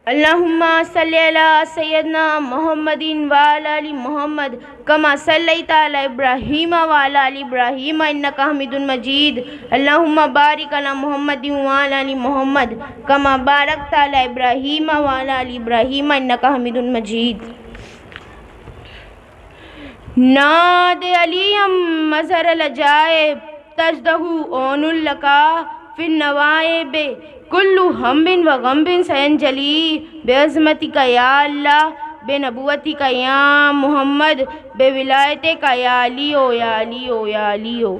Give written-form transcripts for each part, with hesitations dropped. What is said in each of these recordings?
अल्लाहुम्मा सल्लि अला सय्यदना मुहम्मदिन व अला आलि मुहम्मद कमा सल्लैता अला इब्राहीम व अला आलि इब्राहीम इन्नका हमीदुन मजीद। अल्लाहुम्मा बारिक अला मुहम्मदिन व अला आलि मुहम्मद कमा बारकता अला इब्राहीम व अला आलि इब्राहीम इन्नका हमीदुन मजीद। नाद अलियम मज़हर लजाइब तजदहु ओनुल लका फिन नवाइब कुल्लु हम्बिन व गम्बिन सयंजली बेअज़मती का या अल्लाह, बेनबुवती का या मोहम्मद, बेविलायते का या अली ओ या अली ओ या अली ओ।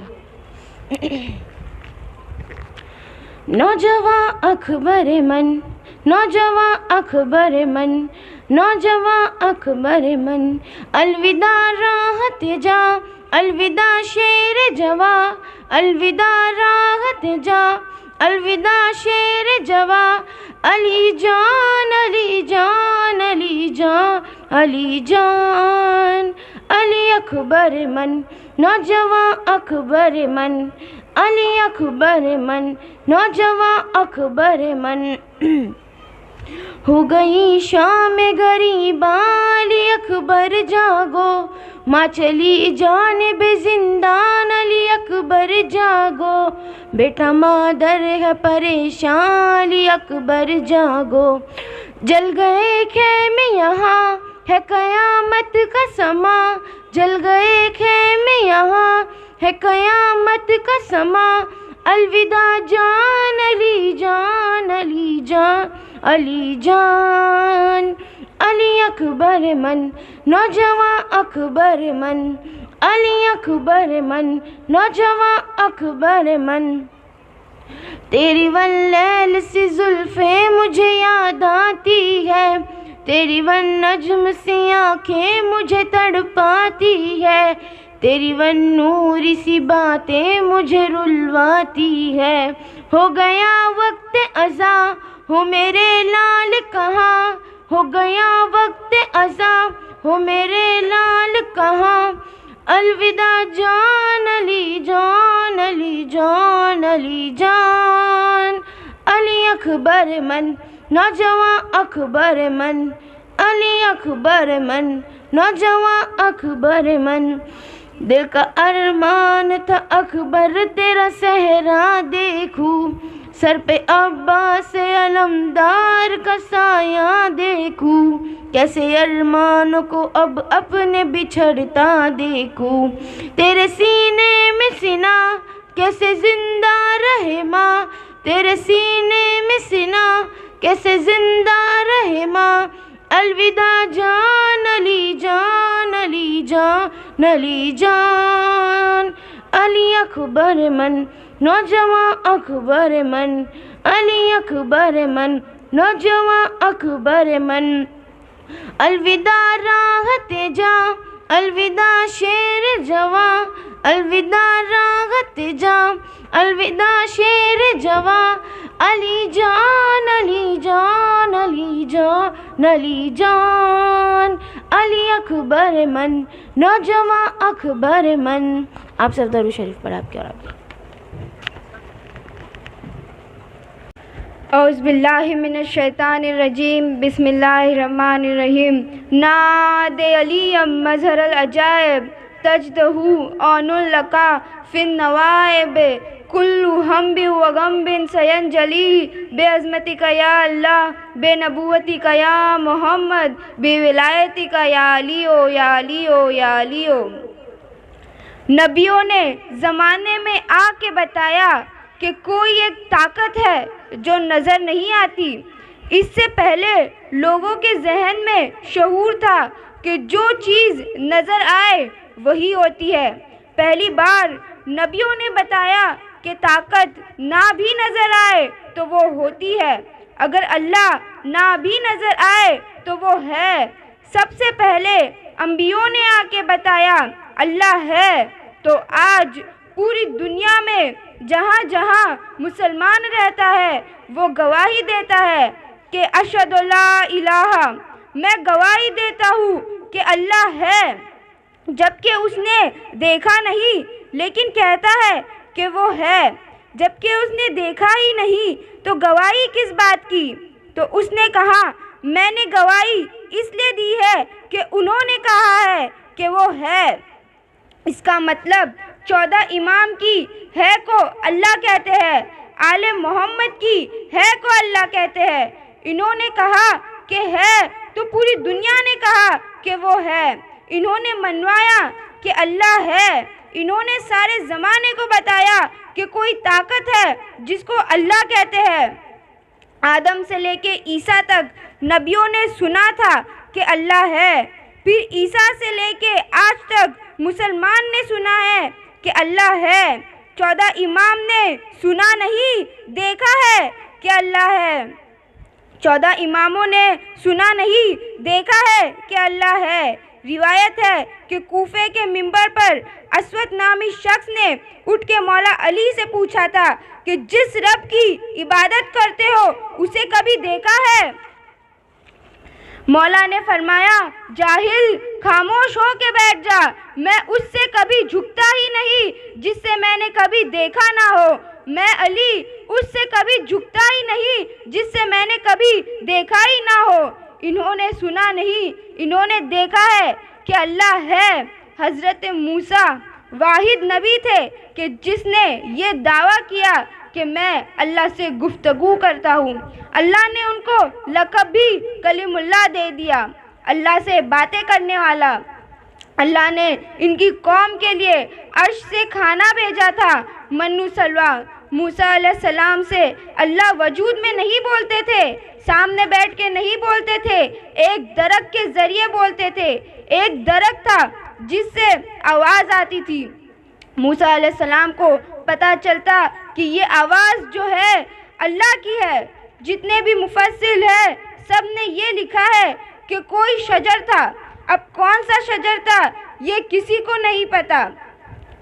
नौजवां अखबर मन, नौजवां अखबर मन, नौजवां अखबर मन, अलविदा राहत जा, अलविदा शेर जवा, अलविदा राहत जा, अलविदा शेर जवा, अली जान अली जान अली जान अली जान। अली अकबर मन, नौजवां अकबर मन, अली अकबर मन, नौजवां अकबर मन। हो गई शाम गरीबा अली अकबर जागो, माँ चली जानिब जिंदान अली अकबर जागो, बेटा मादर है परेशान अली अकबर जागो। जल गए खेमे यहाँ है कयामत का समा, जल गए खेमे यहाँ है कयामत का समा, अलविदा जान अली जान अली जान अली जान। अली अकबर मन, नौजवां अकबर मन, अली अकबर मन, नौजवां अकबर मन। तेरी वन लैल सी जुल्फ़े मुझे याद आती है, तेरी वन नज्म सी आँखें मुझे तड़पाती है, तेरी वन नूरी सी बातें मुझे रुलवाती है। हो गया वक्त अज़ा हो मेरे लाल कहाँ, हो गया वक्त अज़ा हो मेरे लाल कहाँ, अलविदा जान अली जान अली जान अली जान। अली अकबर मन, नौजवां अकबर मन, अली अकबर मन, नौजवां अकबर मन। दिल का अरमान था अकबर तेरा सहरा देखूं, सर पे अब्बास अलमदार का साया देखूं, कैसे अरमानों को अब अपने बिछड़ता देखूं। तेरे सीने में सीना कैसे जिंदा रहे माँ, तेरे सीने में सीना कैसे जिंदा रहे माँ, अलविदा जान अली जान अली जान अली जान। अली अकबर मन, नौजवां अकबर मन, अली अकबर मन, नौजवां अकबर मन। अलविदा राहत जा, अलविदा शेर जवा, अलविदा राहत जा, अलविदा शेर जवा, अली जान अली जान अली जान अली जान। अली अकबर मन, नौजवां अकबर मन। आप सब दरूद शरीफ पढ़ आपके और आपके। औज़ु बिल्लाहि मिनश शैतानिर रजीम, बिस्मिल्लाहिर्रहमानिर्रहीम। नादे अलियम मज़हरल अजाइब तजदहु ओनुल लका फिन नवाइब कुल्लु हम्बिन व गम्बिन सयंजली बेअज़मती का या अल्लाह, बेनबुवती का या मोहम्मद, बेविलायती का या अली ओ या अली ओ या अली ओ। नबियों ने ज़माने में आके बताया कि कोई एक ताकत है जो नज़र नहीं आती। इससे पहले लोगों के जहन में शऊर था कि जो चीज़ नज़र आए वही होती है। पहली बार नबियों ने बताया कि ताकत ना भी नज़र आए तो वो होती है, अगर अल्लाह ना भी नज़र आए तो वो है। सबसे पहले अंबियों ने आके बताया अल्लाह है, तो आज पूरी दुनिया में जहाँ जहाँ मुसलमान रहता है वो गवाही देता है कि अशहदु ला इलाहा, मैं गवाही देता हूँ कि अल्लाह है, जबकि उसने देखा नहीं लेकिन कहता है कि वो है। जबकि उसने देखा ही नहीं तो गवाही किस बात की। तो उसने कहा मैंने गवाही इसलिए दी है कि उन्होंने कहा है कि वो है। इसका मतलब 14 इमाम की है को अल्लाह कहते हैं, आले मोहम्मद की है को अल्लाह कहते हैं। इन्होंने कहा कि है तो पूरी दुनिया ने कहा कि वो है। इन्होंने मनवाया कि अल्लाह है। इन्होंने सारे ज़माने को बताया कि कोई ताकत है जिसको अल्लाह कहते हैं। आदम से लेके ईसा तक नबियों ने सुना था कि अल्लाह है। फिर ईसा से लेके आज तक मुसलमान ने सुना है कि अल्लाह है। 14 इमाम ने सुना नहीं, देखा है कि अल्लाह है। 14 इमामों ने सुना नहीं, देखा है कि अल्लाह है। रिवायत है कि कूफे के मिंबर पर असवद नामी शख्स ने उठ के मौला अली से पूछा था कि जिस रब की इबादत करते हो उसे कभी देखा है? मौला ने फरमाया, जाहिल, खामोश हो के बैठ जा। मैं उससे कभी झुकता ही नहीं जिससे मैंने कभी देखा ना हो। मैं अली उससे कभी झुकता ही नहीं जिससे मैंने कभी देखा ही ना हो। इन्होंने सुना नहीं, इन्होंने देखा है कि अल्लाह है। हज़रत मूसा वाहिद नबी थे कि जिसने ये दावा किया कि मैं अल्लाह से गुफ्तगू करता हूँ। अल्लाह ने उनको लक़ब भी कलीमुल्लाह दे दिया, अल्लाह से बातें करने वाला। अल्लाह ने इनकी कौम के लिए अर्श से खाना भेजा था, मन्नू सलवा। मूसा अलैहिस्सलाम से अल्लाह वजूद में नहीं बोलते थे, सामने बैठ के नहीं बोलते थे, एक दरख्त के ज़रिए बोलते थे। एक दरख्त था जिससे आवाज़ आती थी। मूसा अलैहिस्सलाम को पता चलता कि ये आवाज़ जो है अल्लाह की है। जितने भी मुफस्सिल है सब ने ये लिखा है कि कोई शजर था। अब कौन सा शजर था ये किसी को नहीं पता,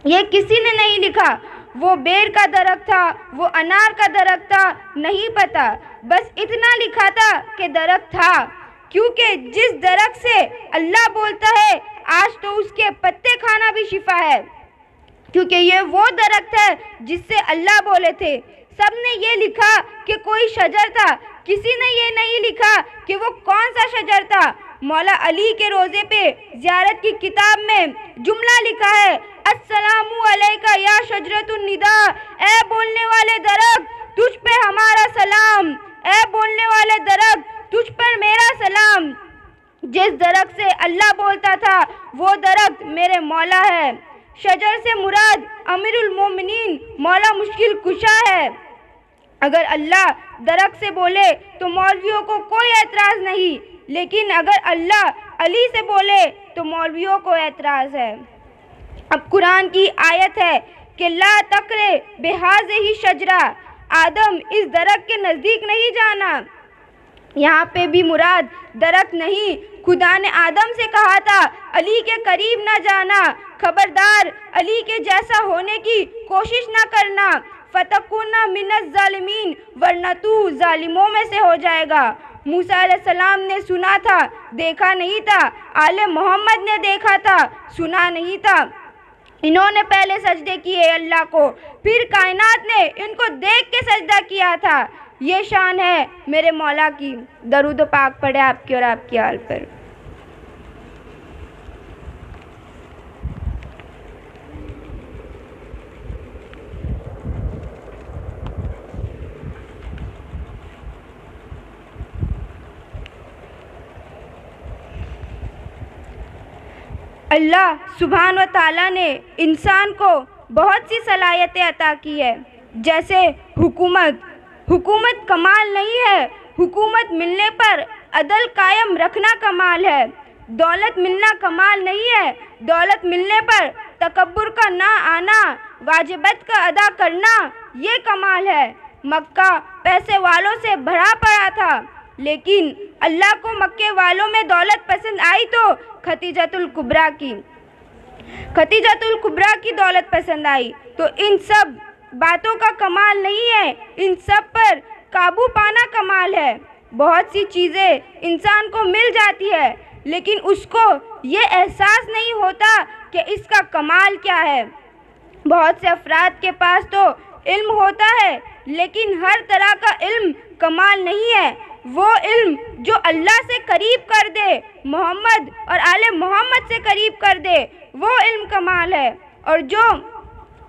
ये किसी ने नहीं लिखा। वो बेर का दरख्त था, वो अनार का दरख्त था, नहीं पता। बस इतना लिखा था कि दरख्त था, क्योंकि जिस दरख्त से अल्लाह बोलता है आज तो उसके पत्ते खाना भी शिफा है, क्योंकि ये वो दरख्त है जिससे अल्लाह बोले थे। सब ने ये लिखा कि कोई शजर था, किसी ने ये नहीं लिखा कि वो कौन सा शजर था। मौला अली के रोज़े पे ज़ियारत की किताब में जुमला लिखा है, अस्सलामु अलैका या शजरतुन निदा, ए बोलने वाले दरख्त तुझ पे हमारा सलाम, ए बोलने वाले दरख्त तुझ पर मेरा सलाम। जिस दरख्त से अल्लाह बोलता था वो दरख्त मेरे मौला है। शजर से मुराद अमीरुल मोमिनीन मौला मुश्किल कुशा है। अगर अल्लाह दरख्त से बोले तो मौलवियों को कोई एतराज़ नहीं, लेकिन अगर अल्लाह अली से बोले तो मौलवियों को एतराज़ है। अब कुरान की आयत है कि ला तकरे बेहाज़े ही शजरा, आदम इस दरख्त के नज़दीक नहीं जाना। यहाँ पे भी मुराद दरख्त नहीं, खुदा ने आदम से कहा था अली के करीब ना जाना, खबरदार अली के जैसा होने की कोशिश ना करना, फतकुना मिनज़ ज़ालिमीन, वरना तू ज़ालिमों में से हो जाएगा। मूसा अलैहिस्सलाम ने सुना था, देखा नहीं था। आले मोहम्मद ने देखा था, सुना नहीं था। इन्होंने पहले सजदे किए अल्लाह को, फिर कायनात ने इनको देख के सजदा किया था। ये शान है मेरे मौला की। दरूद पाक पढ़े आपकी और आपकी आल पर। अल्लाह सुभान व ताला ने इंसान को बहुत सी सलाहियतें अता की है, जैसे हुकूमत कमाल नहीं है, हुकूमत मिलने पर अदल कायम रखना कमाल है। दौलत मिलना कमाल नहीं है, दौलत मिलने पर तकब्बुर का ना आना, वाजिबत का अदा करना ये कमाल है। मक्का पैसे वालों से भरा पड़ा था, लेकिन अल्लाह को मक्के वालों में दौलत पसंद आई तो खतीजतुल कुबरा की दौलत पसंद आई। तो इन सब बातों का कमाल नहीं है, इन सब पर काबू पाना कमाल है। बहुत सी चीज़ें इंसान को मिल जाती है, लेकिन उसको ये एहसास नहीं होता कि इसका कमाल क्या है। बहुत से अफराद के पास तो इल्म होता है, लेकिन हर तरह का इल्म कमाल नहीं है। वो इल्म जो अल्लाह से करीब कर दे, मोहम्मद और आले मोहम्मद से करीब कर दे, वो इल्म कमाल है। और जो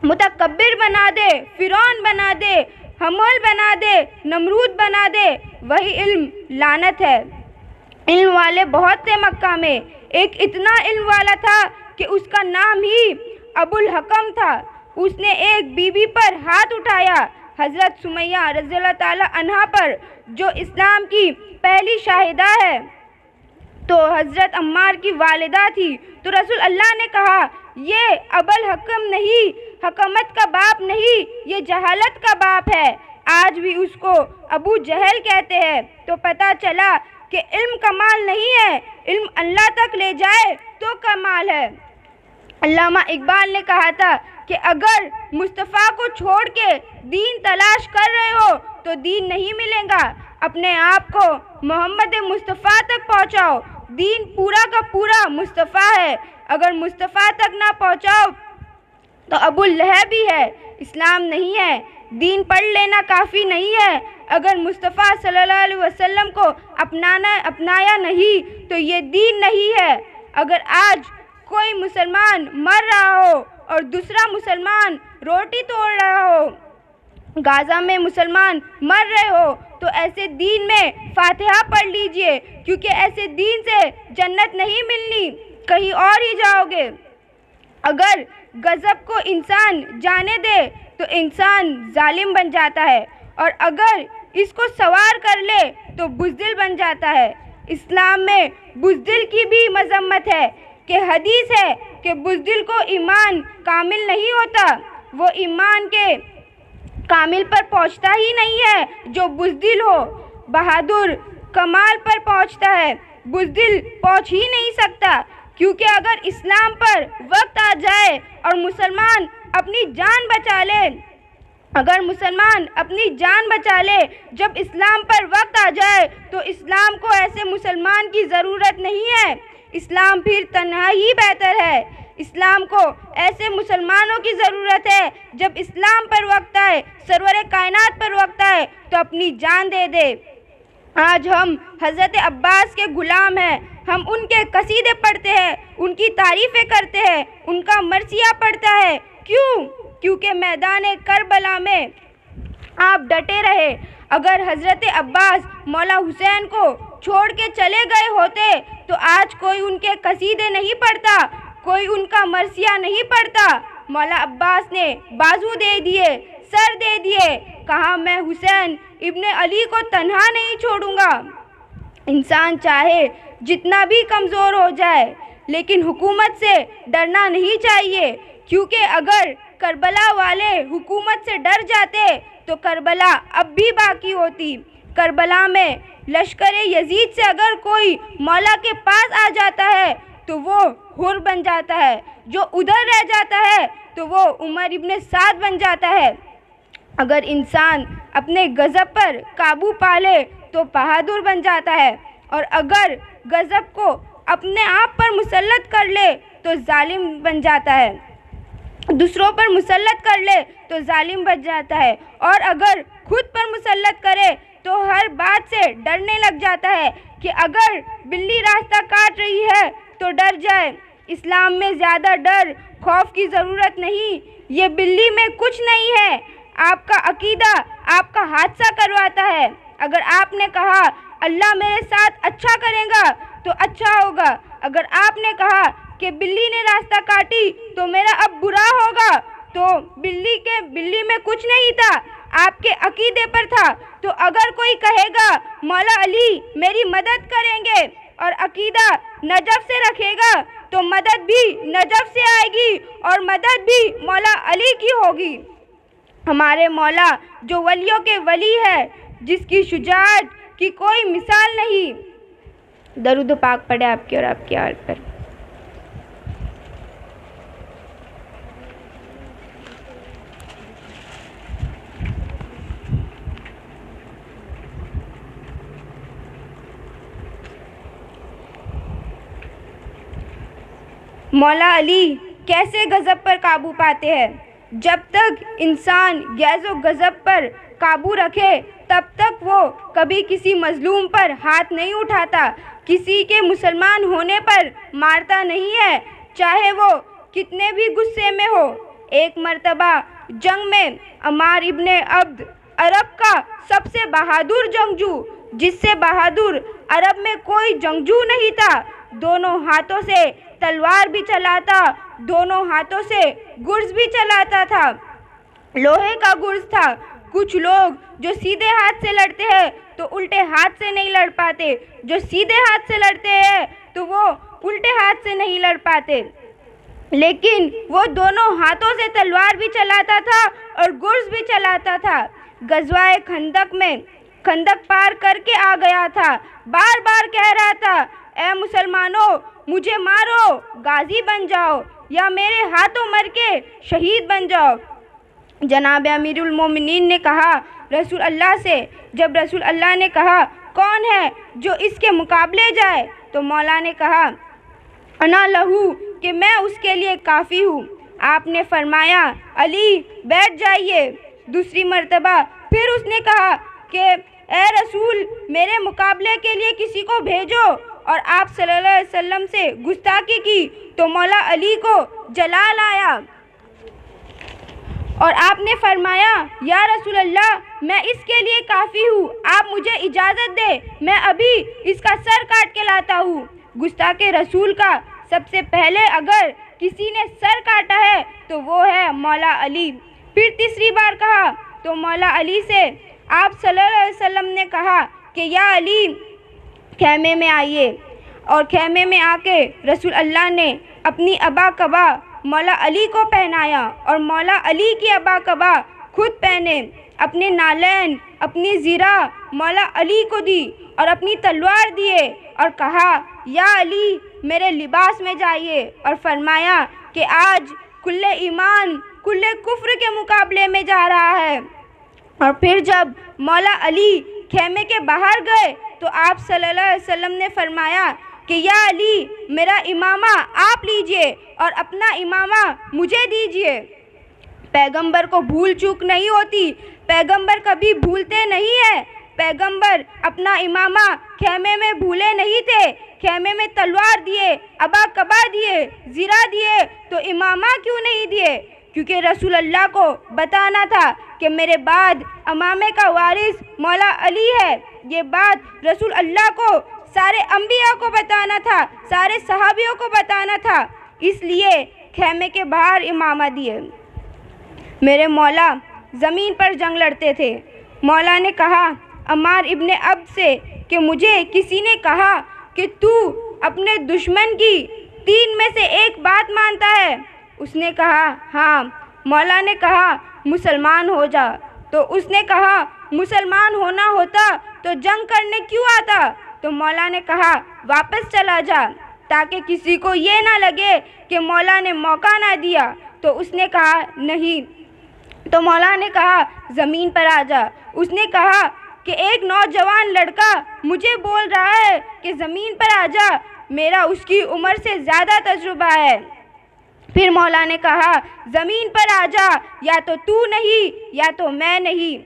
मुतकब्बिर बना दे, फिरौन बना दे, हमल बना दे, नमरूद बना दे, वही इल्म लानत है। इल्म वाले बहुत थे मक्का में। एक इतना इल्म वाला था कि उसका नाम ही अबुल हकम था। उसने एक बीवी पर हाथ उठाया, हज़रत सुमैया रज़ियल्लाहु ताला अन्हा पर, जो इस्लाम की पहली शाहिदा है, तो हज़रत अम्मार की वालिदा थी। तो रसूल अल्लाह ने कहा, ये अबुल हकम नहीं, हकमत का बाप नहीं, ये जहालत का बाप है। आज भी उसको अबू जहल कहते हैं। तो पता चला कि इल्म कमाल नहीं है, इल्म अल्लाह तक ले जाए तो कमाल है। अल्लामा इकबाल ने कहा था कि अगर मुस्तफ़ा को छोड़ के दीन तलाश कर रहे हो तो दीन नहीं मिलेगा। अपने आप को मोहम्मद मुस्तफ़ा तक पहुँचाओ। दीन पूरा का पूरा मुस्तफ़ा है। अगर मुस्तफ़ा तक ना पहुँचाओ तो अबुल लहब भी है, इस्लाम नहीं है। दीन पढ़ लेना काफ़ी नहीं है। अगर मुस्तफ़ा सल्लल्लाहु अलैहि वसल्लम को अपनाया नहीं तो ये दीन नहीं है। अगर आज कोई मुसलमान मर रहा हो और दूसरा मुसलमान रोटी तोड़ रहा हो, गाज़ा में मुसलमान मर रहे हो, तो ऐसे दीन में फातिहा पढ़ लीजिए, क्योंकि ऐसे दीन से जन्नत नहीं मिलनी, कहीं और ही जाओगे। अगर गज़ब को इंसान जाने दे तो इंसान जालिम बन जाता है, और अगर इसको सवार कर ले तो बुज़दिल बन जाता है। इस्लाम में बुज़दिल की भी मज़म्मत है कि हदीस है कि बुज़दिल को ईमान कामिल नहीं होता, वो ईमान के कामिल पर पहुंचता ही नहीं है। जो बुज़दिल हो बहादुर कमाल पर पहुंचता है, बुज़दिल पहुंच ही नहीं सकता। क्योंकि अगर इस्लाम पर वक्त आ जाए और मुसलमान अपनी जान बचा ले, अगर मुसलमान अपनी जान बचा ले, जब इस्लाम पर वक्त आ जाए तो इस्लाम को ऐसे मुसलमान की ज़रूरत नहीं है। इस्लाम फिर तन्हा ही बेहतर है। इस्लाम को ऐसे मुसलमानों की ज़रूरत है, जब इस्लाम पर वक्त आए, सरवर कायनात पर वक्त आए, तो अपनी जान दे दे। आज हम हज़रत अब्बास के ग़ुलाम हैं। हम उनके कसीदे पढ़ते हैं, उनकी तारीफ़ें करते हैं, उनका मरसिया पढ़ता है। क्यों? क्योंकि मैदान करबला में आप डटे रहे। अगर हज़रत अब्बास मौला हुसैन को छोड़ के चले गए होते तो आज कोई उनके कसीदे नहीं पढ़ता, कोई उनका मरसिया नहीं पढ़ता। मौला अब्बास ने बाजू दे दिए, सर दे दिए, कहा मैं हुसैन इब्ने अली को तन्हा नहीं छोड़ूंगा। इंसान चाहे जितना भी कमज़ोर हो जाए, लेकिन हुकूमत से डरना नहीं चाहिए, क्योंकि अगर करबला वाले हुकूमत से डर जाते तो करबला अब भी बाकी होती। करबला में लश्कर यजीद से अगर कोई मौला के पास आ जाता है तो वो हुर बन जाता है, जो उधर रह जाता है तो वो उमर इब्ने साद बन जाता है। अगर इंसान अपने गज़ब पर काबू पा ले तो बहादुर बन जाता है, और अगर गज़ब को अपने आप पर मुसल्लत कर ले तो जालिम बन जाता है। दूसरों पर मुसल्लत कर ले तो जालिम बन जाता है, और अगर खुद पर मुसल्लत करे तो हर बात से डरने लग जाता है कि अगर बिल्ली रास्ता काट रही है तो डर जाए। इस्लाम में ज़्यादा डर खौफ की ज़रूरत नहीं। ये बिल्ली में कुछ नहीं है। आपका अकीदा आपका हादसा करवाता है। अगर आपने कहा अल्लाह मेरे साथ अच्छा करेगा तो अच्छा होगा, अगर आपने कहा कि बिल्ली ने रास्ता काटी तो मेरा अब बुरा होगा, तो बिल्ली में कुछ नहीं था, आपके अकीदे पर था। तो अगर कोई कहेगा मौला अली मेरी मदद करेंगे और अकीदा नजफ से रखेगा तो मदद भी नजफ से आएगी और मदद भी मौला अली की होगी। हमारे मौला जो वलियों के वली है, जिसकी शुजाअत की कोई मिसाल नहीं। दरूद पाक पढ़े आपके और आपकी आल पर। मौला अली कैसे गज़ब पर काबू पाते हैं? जब तक इंसान गैज़ो गज़ब पर काबू रखे तब तक वो कभी किसी मजलूम पर हाथ नहीं उठाता, किसी के मुसलमान होने पर मारता नहीं है, चाहे वो कितने भी गुस्से में हो। एक मर्तबा जंग में अमार इब्ने अब्द, अरब का सबसे बहादुर जंगजू, जिससे बहादुर अरब में कोई जंगजू नहीं था, दोनों हाथों से तलवार भी चलाता, दोनों हाथों से गुर्ज भी चलाता था। लोहे का गुर्ज था। कुछ लोग जो सीधे हाथ से लड़ते हैं तो उल्टे हाथ से नहीं लड़ पाते, जो सीधे हाथ से लड़ते हैं तो वो उल्टे हाथ से नहीं लड़ पाते, लेकिन वो दोनों हाथों से तलवार भी चलाता था और गुर्ज भी चलाता था। गज़वाए खंदक में खंदक पार करके आ गया था, बार बार कह रहा था, ए मुसलमानों, मुझे मारो, गाजी बन जाओ, या मेरे हाथों मर के शहीद बन जाओ। जनाब अमीरुल मोमिनीन ने कहा रसूल अल्लाह से, जब रसूल अल्लाह ने कहा कौन है जो इसके मुकाबले जाए, तो मौला ने कहा अना लहू, कि मैं उसके लिए काफ़ी हूँ। आपने फरमाया अली बैठ जाइए। दूसरी मर्तबा फिर उसने कहा कि ए रसूल, मेरे मुकाबले के लिए किसी को भेजो, और आप सल्लल्लाहु अलैहि वसल्लम से गुस्ताखी की तो मौला अली को जलाल आया और आपने फरमाया या रसूल अल्लाह, मैं इसके लिए काफ़ी हूँ, आप मुझे इजाज़त दे, मैं अभी इसका सर काट के लाता हूँ। गुस्ताखे रसूल का सबसे पहले अगर किसी ने सर काटा है तो वो है मौला अली। फिर तीसरी बार कहा तो मौला अली से आप सल्लल्लाहु अलैहि वसल्लम ने कहा कि या अली, खेमे में आइए, और खेमे में आके रसूल अल्लाह ने अपनी अबा कबा मौला अली को पहनाया और मौला अली की अबा कबा खुद पहने, अपने नालैन, अपनी ज़ीरा मौला अली को दी और अपनी तलवार दिए और कहा या अली, मेरे लिबास में जाइए, और फरमाया कि आज कुल्ले ईमान कुल्ले कुफ्र के मुकाबले में जा रहा है। और फिर जब मौला अली खेमे के बाहर गए तो आप सल्लल्लाहु अलैहि वसल्लम ने फरमाया कि या अली, मेरा इमामा आप लीजिए और अपना इमामा मुझे दीजिए। पैगंबर को भूल चूक नहीं होती, पैगंबर कभी भूलते नहीं है। पैगंबर अपना इमामा खेमे में भूले नहीं थे, खेमे में तलवार दिए, अबा कबा दिए, ज़ीरा दिए, तो इमामा क्यों नहीं दिए? क्योंकि रसूल अल्लाह को बताना था कि मेरे बाद इमामे का वारिस मौला अली है। ये बात रसूल अल्लाह को सारे अंबिया को बताना था, सारे सहाबियों को बताना था, इसलिए खेमे के बाहर इमामा दिए। मेरे मौला ज़मीन पर जंग लड़ते थे। मौला ने कहा अमार इब्ने अब्द से कि मुझे किसी ने कहा कि तू अपने दुश्मन की 3 में से एक बात मानता है। उसने कहा हाँ। मौला ने कहा मुसलमान हो जा। तो उसने कहा मुसलमान होना होता तो जंग करने क्यों आता? तो मौला ने कहा वापस चला जा, ताकि किसी को ये ना लगे कि मौला ने मौका ना दिया। तो उसने कहा नहीं। तो मौला ने कहा ज़मीन पर आ जा। उसने कहा कि एक नौजवान लड़का मुझे बोल रहा है कि ज़मीन पर आ जा, मेरा उसकी उम्र से ज़्यादा तजुर्बा है। फिर मौला ने कहा ज़मीन पर आ जा, या तो तू नहीं या तो मैं नहीं।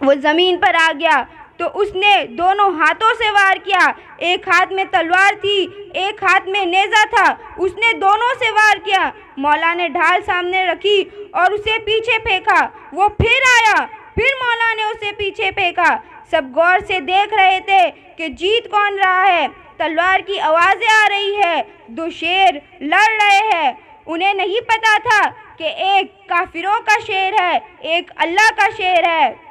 वो ज़मीन पर आ गया तो उसने दोनों हाथों से वार किया। एक हाथ में तलवार थी, एक हाथ में नेज़ा था, उसने दोनों से वार किया। मौला ने ढाल सामने रखी और उसे पीछे फेंका। वो फिर आया, फिर मौला ने उसे पीछे फेंका। सब गौर से देख रहे थे कि जीत कौन रहा है। तलवार की आवाज़ें आ रही है, 2 शेर लड़ रहे हैं। उन्हें नहीं पता था कि एक काफिरों का शेर है, एक अल्लाह का शेर है।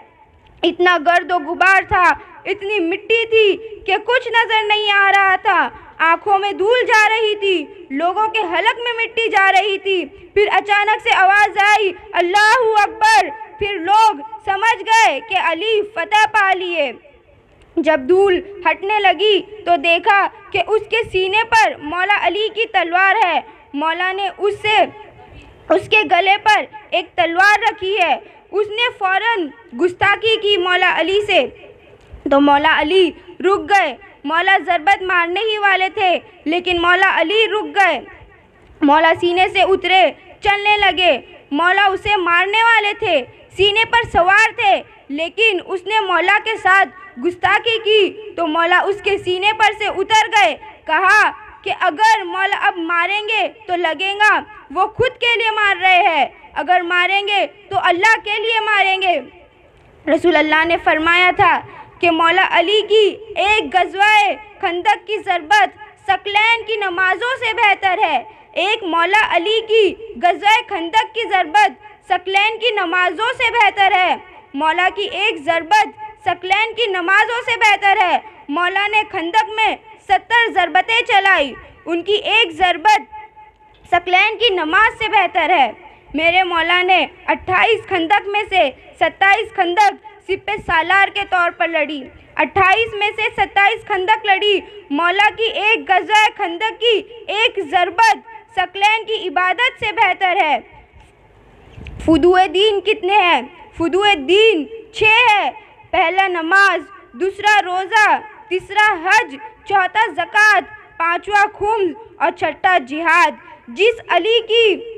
इतना गर्द और गुबार था, इतनी मिट्टी थी कि कुछ नज़र नहीं आ रहा था। आँखों में धूल जा रही थी, लोगों के हलक में मिट्टी जा रही थी। फिर अचानक से आवाज़ आई अल्लाहू अकबर। फिर लोग समझ गए कि अली फतह पा लिए। जब धूल हटने लगी तो देखा कि उसके सीने पर मौला अली की तलवार है। मौला ने उसके गले पर एक तलवार रखी है। उसने फ़ौरन गुस्ताखी की मौला अली से, तो मौला अली रुक गए। मौला ज़रबत मारने ही वाले थे, लेकिन मौला अली रुक गए। मौला सीने से उतरे, चलने लगे। मौला उसे मारने वाले थे, सीने पर सवार थे, लेकिन उसने मौला के साथ गुस्ताखी की तो मौला उसके सीने पर से उतर गए। कहा कि अगर मौला अब मारेंगे तो लगेगा वो खुद के लिए मार रहे हैं, अगर मारेंगे तो अल्लाह के लिए मारेंगे। रसूल अल्लाह ने फरमाया था कि मौला अली की एक गज़वाए खंदक की ज़रबत सकलैन की नमाज़ों से बेहतर है। एक मौला अली की गज़वाए खंदक की ज़रबत सकलैन की नमाज़ों से बेहतर है। मौला की एक ज़रबत सकलैन की नमाज़ों से बेहतर है। मौला ने खंदक में 70 ज़रबतें चलाई, उनकी एक ज़रबत सकलैन की नमाज से बेहतर है। मेरे मौला ने 28 खंदक में से 27 खंदक सिपे सालार के तौर पर लड़ी, 28 में से 27 खंदक लड़ी। मौला की एक गज़वा खंदक की एक ज़रबत सकलैन की इबादत से बेहतर है। फुदुए दीन कितने हैं? फुदुए दीन 6 है। पहला नमाज, दूसरा रोज़ा, तीसरा हज, चौथा ज़कात, पांचवा खुम्स और छठा जिहाद। जिस अली की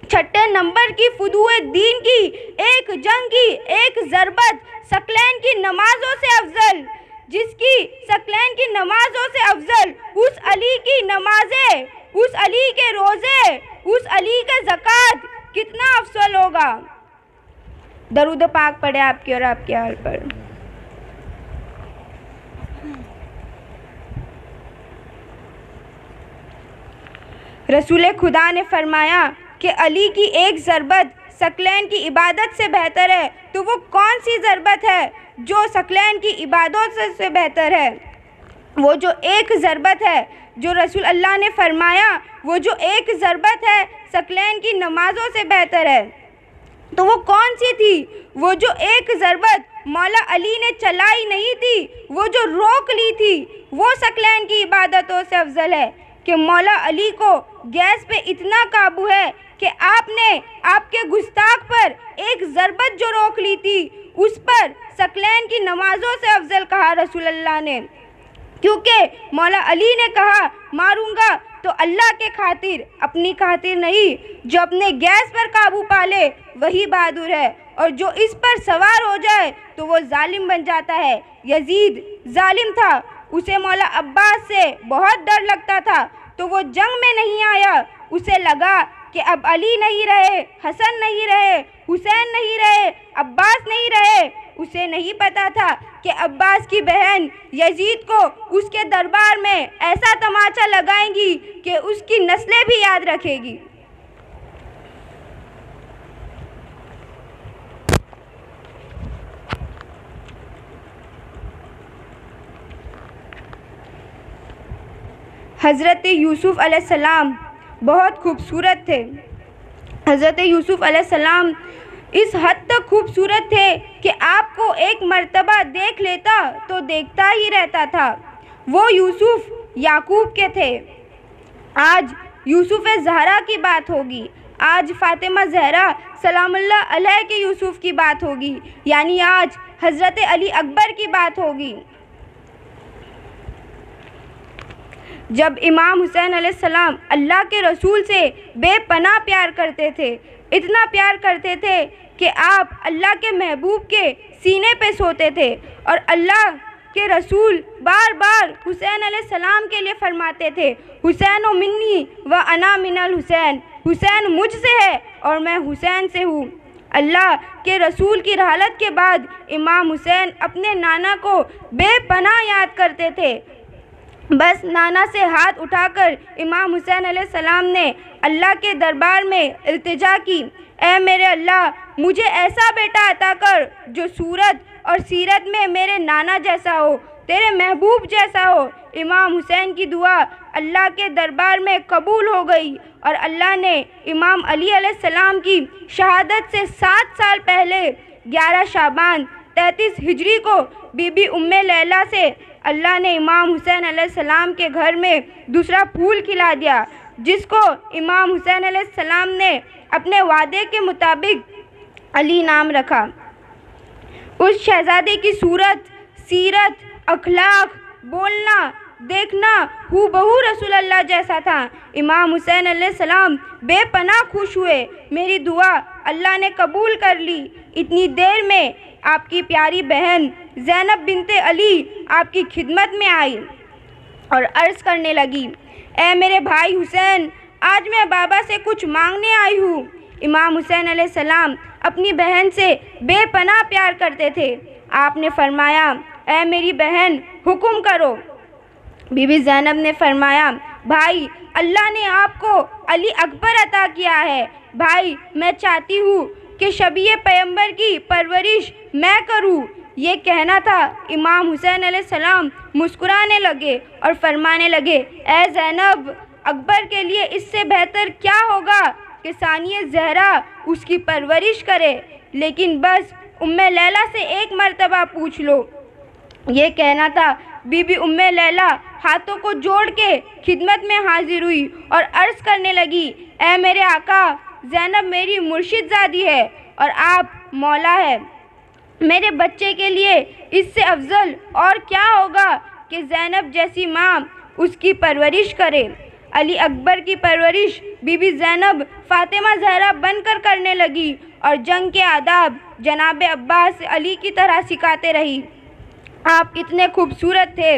छठे नंबर की फुदुए दीन की एक जंग की एक ज़रबत सकलैन की नमाज़ों से अफजल, जिसकी सकलैन की नमाज़ों से अफजल उस अली की नमाज़ें, उस अली के रोज़े, उस अली का ज़कात कितना अफसल होगा। दरूद पाक पढ़े आपकी और आपके हाल पर। रसूल खुदा ने फरमाया कि अली की एक ज़रबत सकलैन की इबादत से बेहतर है। तो वो कौन सी ज़रबत है जो सकलैन की इबादत से बेहतर है? वो जो एक ज़रबत है जो रसूल अल्लाह ने फरमाया, वो जो एक ज़रबत है सकलैन की नमाज़ों से बेहतर है। तो वो कौन सी थी? वो जो एक ज़रबत मौला अली ने चलाई नहीं थी, वो जो रोक ली थी, वो सकलैन की इबादतों से अफजल है। कि मौला अली को गैस पे इतना काबू है कि आपने आपके गुस्ताख पर एक ज़रबत जो रोक ली थी उस पर सकलैन की नमाज़ों से अफजल कहा रसूल अल्लाह ने, क्योंकि मौला अली ने कहा मारूंगा तो अल्लाह के खातिर, अपनी खातिर नहीं। जो अपने गैस पर काबू पा ले वही बहादुर है, और जो इस पर सवार हो जाए तो वो जालिम बन जाता है। यजीद जालिम था, उसे मौला अब्बास से बहुत डर लगता था, तो वो जंग में नहीं आया। उसे लगा कि अब अली नहीं रहे, हसन नहीं रहे, हुसैन नहीं रहे, अब्बास नहीं रहे। उसे नहीं पता था कि अब्बास की बहन यजीद को उसके दरबार में ऐसा तमाचा लगाएंगी कि उसकी नस्लें भी याद रखेगी। हज़रत यूसुफ़ अलैहिस्सलाम बहुत खूबसूरत थे। हज़रत यूसुफ़ अलैहिस्सलाम इस हद तक खूबसूरत थे कि आपको एक मर्तबा देख लेता तो देखता ही रहता था। वो यूसुफ़ याकूब के थे। आज यूसुफ़ ज़हरा की बात होगी, आज फ़ातिमा ज़हरा सलामुल्लाह अलैह के यूसुफ़ की बात होगी, यानी आज हज़रत अली अकबर की बात होगी। जब इमाम हुसैन अलैहिस्सलाम अल्लाह के रसूल से बेपनाह प्यार करते थे, इतना प्यार करते थे कि आप अल्लाह के महबूब के सीने पे सोते थे, और अल्लाह के रसूल बार बार हुसैन अलैहिस्सलाम के लिए फरमाते थे, हुसैन ओ मिन्नी व अना मिनल हुसैन, हुसैन मुझसे है और मैं हुसैन से हूँ। अल्लाह के रसूल की रहालत के बाद इमाम हुसैन अपने नाना को बेपनाह याद करते थे। बस नाना से हाथ उठाकर इमाम हुसैन अलैहिस्सलाम ने अल्लाह के दरबार में इल्तिजा की, ऐ मेरे अल्लाह, मुझे ऐसा बेटा अता कर जो सूरत और सीरत में मेरे नाना जैसा हो, तेरे महबूब जैसा हो। इमाम हुसैन की दुआ अल्लाह के दरबार में कबूल हो गई, और अल्लाह ने इमाम अली अलैहिस्सलाम की शहादत से 7 साल पहले 11 शाबान 33 हिजरी को बीबी उम्मे लैला से अल्लाह ने इमाम हुसैन अलैहिस्सलाम के घर में दूसरा फूल खिला दिया, जिसको इमाम हुसैन अलैहिस्सलाम ने अपने वादे के मुताबिक अली नाम रखा। उस शहज़ादे की सूरत, सीरत, अखलाक, बोलना, देखना हूबहू रसूल अल्लाह जैसा था। इमाम हुसैन अलैहिस्सलाम बेपनाह खुश हुए। मेरी दुआ अल्लाह ने कबूल कर ली। इतनी देर में आपकी प्यारी बहन ज़ैनब बिनते अली आपकी खिदमत में आई और अर्ज़ करने लगी, ए मेरे भाई हुसैन, आज मैं बाबा से कुछ मांगने आई हूँ। इमाम हुसैन अलैहिस्सलाम अपनी बहन से बेपनाह प्यार करते थे। आपने फरमाया, ए मेरी बहन, हुक्म करो। बीबी ज़ैनब ने फरमाया, भाई, अल्लाह ने आपको अली अकबर अता किया है। भाई, मैं चाहती हूँ कि शबीए पैगंबर की परवरिश मैं करूँ। ये कहना था, इमाम हुसैन अलैहिस्सलाम मुस्कुराने लगे और फरमाने लगे, ए ज़ैनब, अकबर के लिए इससे बेहतर क्या होगा कि सानिया ज़हरा उसकी परवरिश करे, लेकिन बस उम्मे लैला से एक मर्तबा पूछ लो। ये कहना था, बीबी उम्मे लैला हाथों को जोड़ के खिदमत में हाजिर हुई और अर्ज़ करने लगी, ए मेरे आका, ज़ैनब मेरी मुर्शिदज़ादी है और आप मौला है। मेरे बच्चे के लिए इससे अफजल और क्या होगा कि ज़ैनब जैसी माँ उसकी परवरिश करे। अली अकबर की परवरिश बीबी ज़ैनब फ़ातिमा ज़हरा बनकर करने लगी और जंग के आदाब जनाब अब्बास अली की तरह सिखाते रही। आप इतने खूबसूरत थे,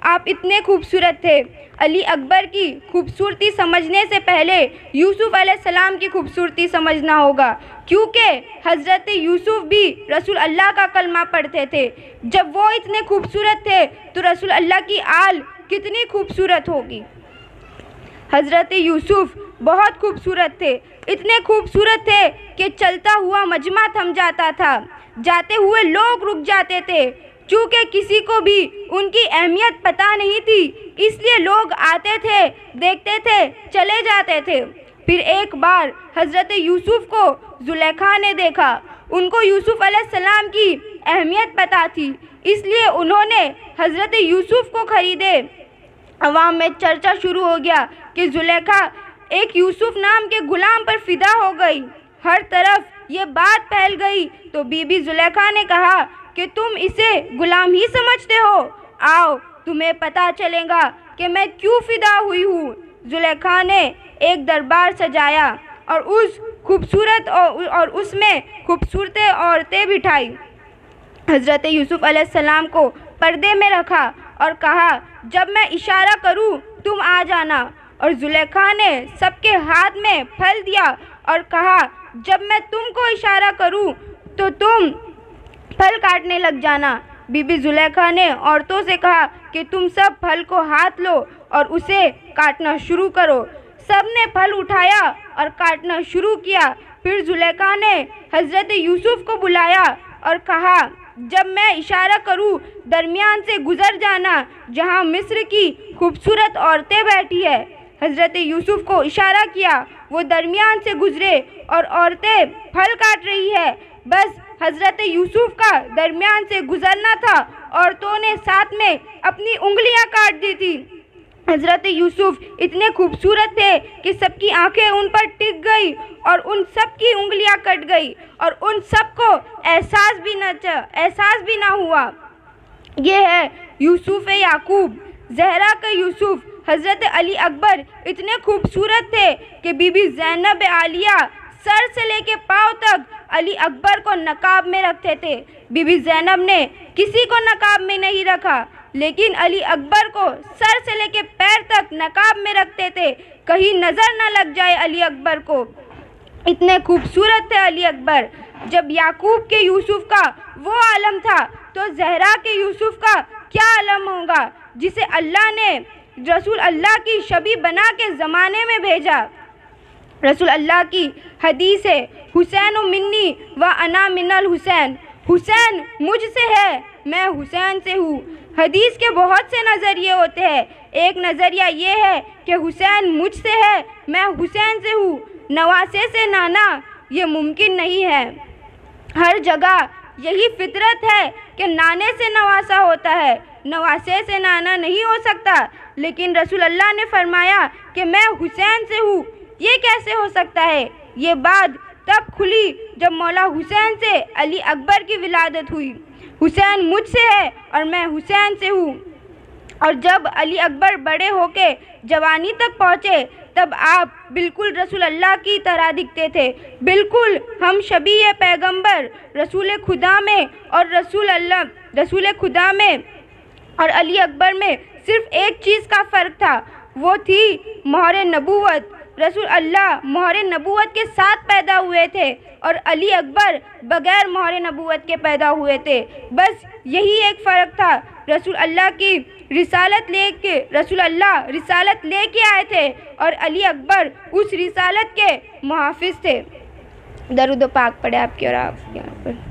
आप इतने खूबसूरत थे। अली अकबर की खूबसूरती समझने से पहले यूसुफ़ अलैहिस्सलाम की खूबसूरती समझना होगा, क्योंकि हज़रत यूसुफ़ भी रसूल अल्लाह का कलमा पढ़ते थे। जब वो इतने खूबसूरत थे तो रसूल अल्लाह की आल कितनी खूबसूरत होगी। हज़रत यूसुफ़ बहुत खूबसूरत थे, इतने खूबसूरत थे कि चलता हुआ मजमा थम जाता था, जाते हुए लोग रुक जाते थे। चूँकि किसी को भी उनकी अहमियत पता नहीं थी, इसलिए लोग आते थे, देखते थे, चले जाते थे। फिर एक बार हज़रत यूसुफ़ को ज़ुलेखा ने देखा। उनको यूसुफ़ अलैहिस्सलाम की अहमियत पता थी, इसलिए उन्होंने हज़रत यूसुफ़ को ख़रीदे। अवाम में चर्चा शुरू हो गया कि ज़ुलेखा एक यूसुफ़ नाम के ग़ुलाम पर फ़िदा हो गई। हर तरफ ये बात फैल गई तो बीबी ज़ुलेखा ने कहा कि तुम इसे ग़ुलाम ही समझते हो, आओ तुम्हें पता चलेगा कि मैं क्यों फ़िदा हुई हूँ। ज़ुलेखा ने एक दरबार सजाया और उस खूबसूरत और उसमें खूबसूरत औरतें बिठाई। हज़रत यूसुफ़ अलैहिस्सलाम को पर्दे में रखा और कहा, जब मैं इशारा करूँ तुम आ जाना। और ज़ुलेखा ने सबके हाथ में फल दिया और कहा, जब मैं तुमको इशारा करूँ तो तुम फल काटने लग जाना। बीबी ज़ुलेखा ने औरतों से कहा कि तुम सब फल को हाथ लो और उसे काटना शुरू करो। सब ने फल उठाया और काटना शुरू किया। फिर ज़ुलेखा ने हज़रत यूसुफ़ को बुलाया और कहा, जब मैं इशारा करूं दरमियान से गुज़र जाना, जहां मिस्र की खूबसूरत औरतें बैठी है। हज़रत यूसुफ़ को इशारा किया, वो दरमियान से गुज़रे और औरतें फल काट रही है। बस हज़रत यूसुफ़ का दरमियान से गुज़रना था, औरतों ने साथ में अपनी उंगलियां काट दी थी। हज़रत यूसुफ़ इतने खूबसूरत थे कि सबकी आंखें उन पर टिक गई और उन सब की उंगलियां कट गई और उन सब को एहसास भी ना हुआ। ये है यूसुफ़ याकूब, ज़हरा का यूसुफ़। हज़रत अली अकबर इतने खूबसूरत थे कि बीबी ज़ैनब आलिया सर से लेके पाँव तक अली अकबर को नकाब में रखते थे। बीबी ज़ैनब ने किसी को नकाब में नहीं रखा, लेकिन अली अकबर को सर से लेके पैर तक नकाब में रखते थे, कहीं नज़र न लग जाए अली अकबर को। इतने खूबसूरत थे अली अकबर। जब याकूब के यूसुफ़ का वो आलम था तो ज़हरा के यूसुफ़ का क्या आलम होगा, जिसे अल्लाह ने रसूल अल्लाह की शबी बना के ज़माने में भेजा। रसूल अल्लाह की हदीस है, हुसैन मिन्नी व अना मिनल हुसैन। हुसैन मुझसे है, मैं हुसैन से हूँ। हदीस के बहुत से नज़रिए होते हैं। एक नज़रिया ये है कि हुसैन मुझसे है, मैं हुसैन से हूँ। नवासे से नाना ये मुमकिन नहीं है। हर जगह यही फितरत है कि नाने से नवासा होता है, नवासे से नाना नहीं हो सकता। लेकिन रसूल अल्लाह ने फरमाया कि मैं हुसैन से हूँ, ये कैसे हो सकता है? ये बात तब खुली जब मौला हुसैन से अली अकबर की विलादत हुई। हुसैन मुझसे है और मैं हुसैन से हूँ। और जब अली अकबर बड़े होके जवानी तक पहुँचे तब आप बिल्कुल रसूल अल्लाह की तरह दिखते थे। बिल्कुल हम शबीह पैगंबर रसूल खुदा में और रसूल खुदा में और अली अकबर में सिर्फ एक चीज़ का फ़र्क था, वो थी मोहर नबूवत। रसूल अल्लाह मोहर नबूवत के साथ पैदा हुए थे और अली अकबर बग़ैर मोहर नबूवत के पैदा हुए थे। बस यही एक फ़र्क था। रसूल अल्लाह रिसालत लेके आए थे और अली अकबर उस रिसालत के मुहाफ़िज़ थे। दरूद पाक पढ़े आपके और आप यहाँ पर।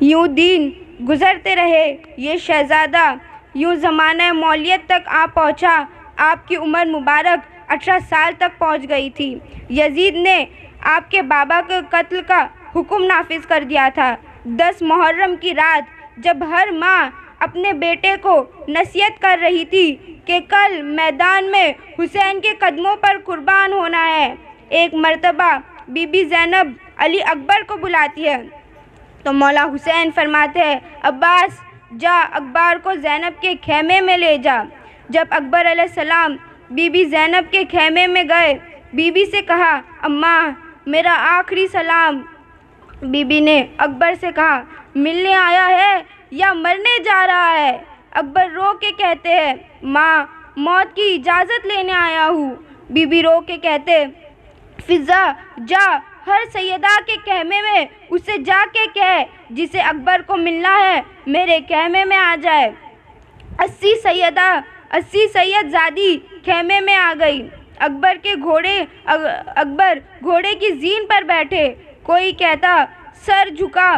यूँ दिन गुज़रते रहे ये शहज़ादा, यूँ ज़माना मौलियत तक आ पहुँचा। आपकी उम्र मुबारक 18 साल तक पहुँच गई थी। यजीद ने आपके बाबा के कत्ल का हुक्म नाफिज कर दिया था। 10 मुहर्रम की रात जब हर माँ अपने बेटे को नसीहत कर रही थी कि कल मैदान में हुसैन के कदमों पर कुर्बान होना है, एक मर्तबा बीबी ज़ैनब अली अकबर को बुलाती है तो मौला हुसैन फरमाते हैं, अब्बास जा अकबर को ज़ैनब के खेमे में ले जा। जब अकबर अलैहिस्सलाम बीबी ज़ैनब के खेमे में गए, बीबी से कहा, अम्मा मेरा आखिरी सलाम। बीबी ने अकबर से कहा, मिलने आया है या मरने जा रहा है? अकबर रो के कहते हैं, माँ मौत की इजाज़त लेने आया हूँ। बीबी रो के कहते, फिज़ा जा हर सैयदा के कहमे में उससे जाके कह जिसे अकबर को मिलना है मेरे कहमे में आ जाए। 80 सैयदजादी खेमे में आ गई। अकबर घोड़े की जीन पर बैठे। कोई कहता सर झुका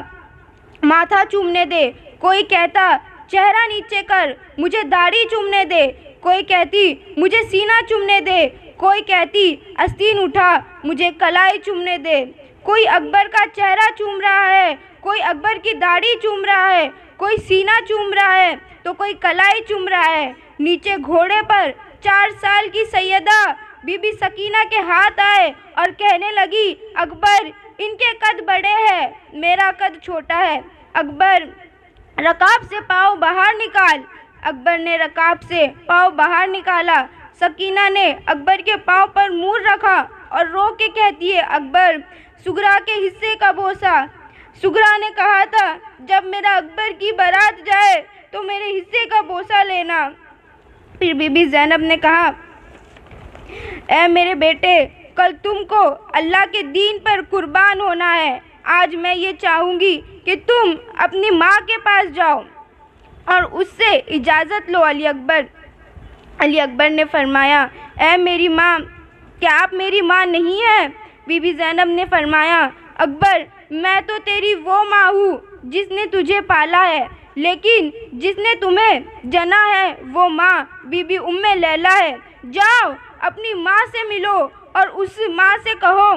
माथा चूमने दे, कोई कहता चेहरा नीचे कर मुझे दाढ़ी चूमने दे, कोई कहती मुझे सीना चूमने दे, कोई कहती आस्तीन उठा मुझे कलाई चूमने दे। कोई अकबर का चेहरा चूम रहा है, कोई अकबर की दाढ़ी चूम रहा है, कोई सीना चूम रहा है तो कोई कलाई चूम रहा है। नीचे घोड़े पर 4 साल की सैयदा बीबी सकीना के हाथ आए और कहने लगी, अकबर इनके कद बड़े हैं, मेरा कद छोटा है। अकबर रकाब से पाँव बाहर निकाल। अकबर ने रकाब से पाँव बाहर निकाला। सकीना ने अकबर के पाँव पर मुँह रखा और रो के कहती है, अकबर सुगरा के हिस्से का बोसा। सुगरा ने कहा था जब मेरा अकबर की बारात जाए तो मेरे हिस्से का बोसा लेना। फिर बीबी ज़ैनब ने कहा, ऐ मेरे बेटे कल तुमको अल्लाह के दीन पर कुर्बान होना है। आज मैं ये चाहूँगी कि तुम अपनी माँ के पास जाओ और उससे इजाज़त लो। अली अकबर ने फरमाया, ऐ मेरी माँ क्या आप मेरी माँ नहीं हैं? बीबी ज़ैनब ने फरमाया, अकबर मैं तो तेरी वो माँ हूँ जिसने तुझे पाला है, लेकिन जिसने तुम्हें जना है वो माँ बीबी उम्मे लैला है। जाओ अपनी माँ से मिलो और उस माँ से कहो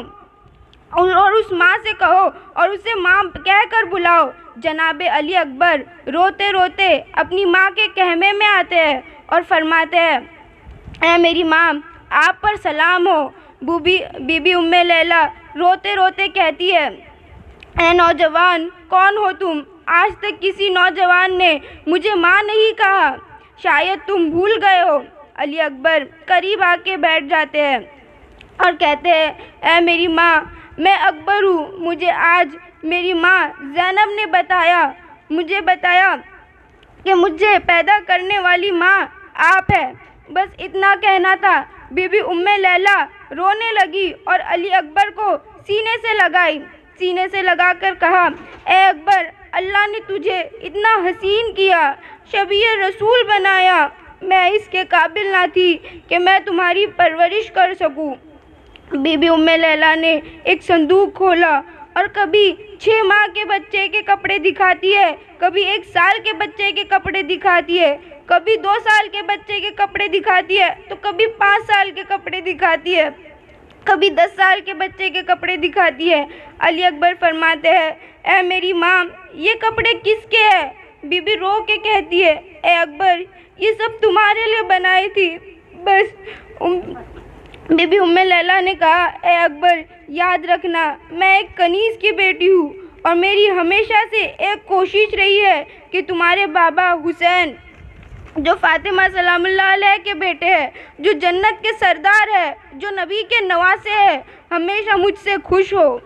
और उसे माँ कहकर बुलाओ। जनाबे अली अकबर रोते रोते अपनी माँ के कहमे में आते हैं और फरमाते हैं, ऐ मेरी माँ आप पर सलाम हो। बीबी उम्मे लैला रोते रोते कहती है, ऐ नौजवान कौन हो तुम? आज तक किसी नौजवान ने मुझे माँ नहीं कहा, शायद तुम भूल गए हो। अली अकबर करीब आके बैठ जाते हैं और कहते हैं, ऐ मेरी माँ मैं अकबर हूँ। मुझे आज मेरी माँ ज़ैनब ने मुझे बताया कि मुझे पैदा करने वाली माँ आप है। बस इतना कहना था। बीबी उम्मे लैला रोने लगी और अली अकबर को सीने से लगाकर कहा, ए अकबर अल्लाह ने तुझे इतना हसीन किया, शबीह रसूल बनाया, मैं इसके काबिल ना थी कि मैं तुम्हारी परवरिश कर सकूं। बीबी उम्मे लैला ने एक संदूक खोला और कभी 6 माह के बच्चे के कपड़े दिखाती है, कभी 1 साल के बच्चे के कपड़े दिखाती है, कभी 2 साल के बच्चे के कपड़े दिखाती है तो कभी 5 साल के कपड़े दिखाती है। कभी 10 साल के बच्चे के कपड़े दिखाती है। अली अकबर फरमाते हैं, ए मेरी माँ, ये कपड़े किसके हैं? बीबी रो के कहती है, ए अकबर, ये सब तुम्हारे लिए बनाई थी बस। बीबी उम्मे लैला ने कहा, ए अकबर, याद रखना, मैं एक कनीज़ की बेटी हूँ और मेरी हमेशा से एक कोशिश रही है कि तुम्हारे बाबा हुसैन, जो फातिमा सलामुल्लाह अलैह के बेटे हैं, जो जन्नत के सरदार है, जो नबी के नवासे हैं, हमेशा मुझसे खुश हो।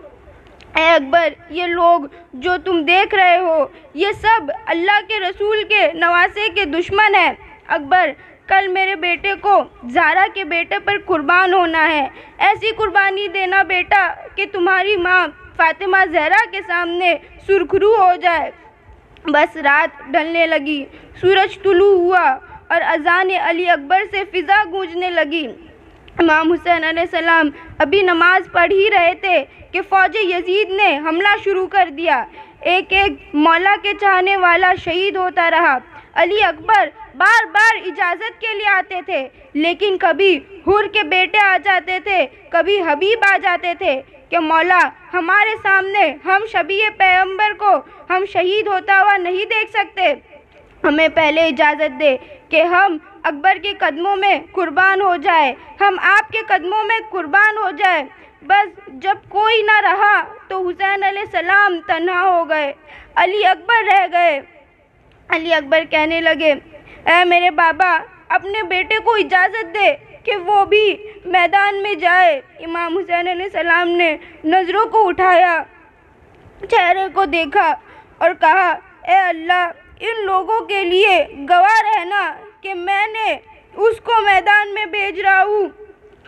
ए अकबर, ये लोग जो तुम देख रहे हो, ये सब अल्लाह के रसूल के नवासे के दुश्मन हैं। अकबर, कल मेरे बेटे को ज़ारा के बेटे पर कुर्बान होना है। ऐसी कुर्बानी देना बेटा कि तुम्हारी माँ फातिमा ज़हरा के सामने सुरखरू हो जाए। बस रात ढलने लगी, सूरज तुलू हुआ और अज़ान अली अकबर से फ़िज़ा गूंजने लगी। इमाम हुसैन अलैहिस्सलाम अभी नमाज पढ़ ही रहे थे कि फ़ौज यजीद ने हमला शुरू कर दिया। एक एक मौला के चाहने वाला शहीद होता रहा। अली अकबर बार बार इजाज़त के लिए आते थे, लेकिन कभी हुर के बेटे आ जाते थे, कभी हबीब आ जाते थे कि मौला, हमारे सामने हम शबीए पैगंबर को हम शहीद होता हुआ नहीं देख सकते, हमें पहले इजाज़त दे कि हम अकबर के कदमों में कुर्बान हो जाए, हम आपके कदमों में कुर्बान हो जाए। बस जब कोई ना रहा तो हुसैन अलैहिस्सलाम तन्हा हो गए, अली अकबर रह गए। अली अकबर कहने लगे, ऐ मेरे बाबा, अपने बेटे को इजाज़त दे कि वो भी मैदान में जाए। इमाम हुसैन अलैहिस्सलाम ने नज़रों को उठाया, चेहरे को देखा और कहा, ए अल्लाह, इन लोगों के लिए गवाह रहना कि मैंने उसको मैदान में भेज रहा हूँ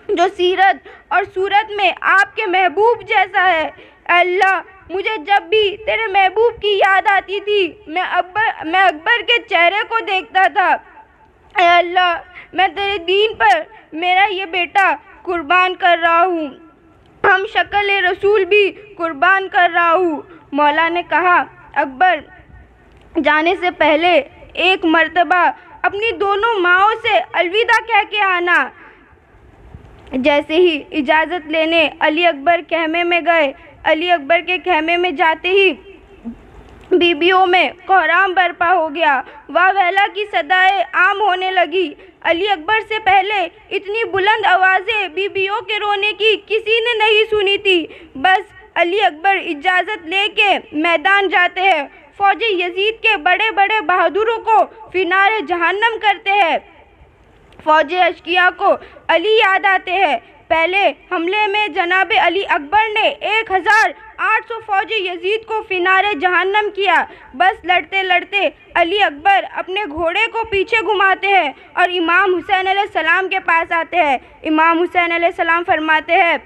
जो सीरत और सूरत में आपके महबूब जैसा है। अल्लाह, मुझे जब भी तेरे महबूब की याद आती थी, मैं अकबर के चेहरे को देखता था। ऐ अल्लाह, मैं तेरे दीन पर मेरा ये बेटा कुर्बान कर रहा हूँ, हम शक्ल रसूल भी कुर्बान कर रहा हूँ। मौला ने कहा, अकबर, जाने से पहले एक मर्तबा अपनी दोनों माँओं से अलविदा कह के आना। जैसे ही इजाज़त लेने अली अकबर खेमे में गए, अली अकबर के खेमे में जाते ही बीबियों में कोहराम बरपा हो गया। वाह वहला की सदाएं आम होने लगी। अली अकबर से पहले इतनी बुलंद आवाज़ें बीबियों के रोने की किसी ने नहीं सुनी थी। बस अली अकबर इजाज़त लेके मैदान जाते हैं, फ़ौज यजीद के बड़े बड़े बहादुरों को फिनारे जहन्नम करते हैं। फ़ौज अशकिया को अली याद आते हैं। पहले हमले में जनाब अली अकबर ने 1800 फ़ौज यजीद को फिनारे जहन्नम किया। बस लड़ते लड़ते अली अकबर अपने घोड़े को पीछे घुमाते हैं और इमाम हुसैन अलैहिस्सलाम के पास आते हैं। इमाम हुसैन अलैहिस्सलाम फरमाते हैं,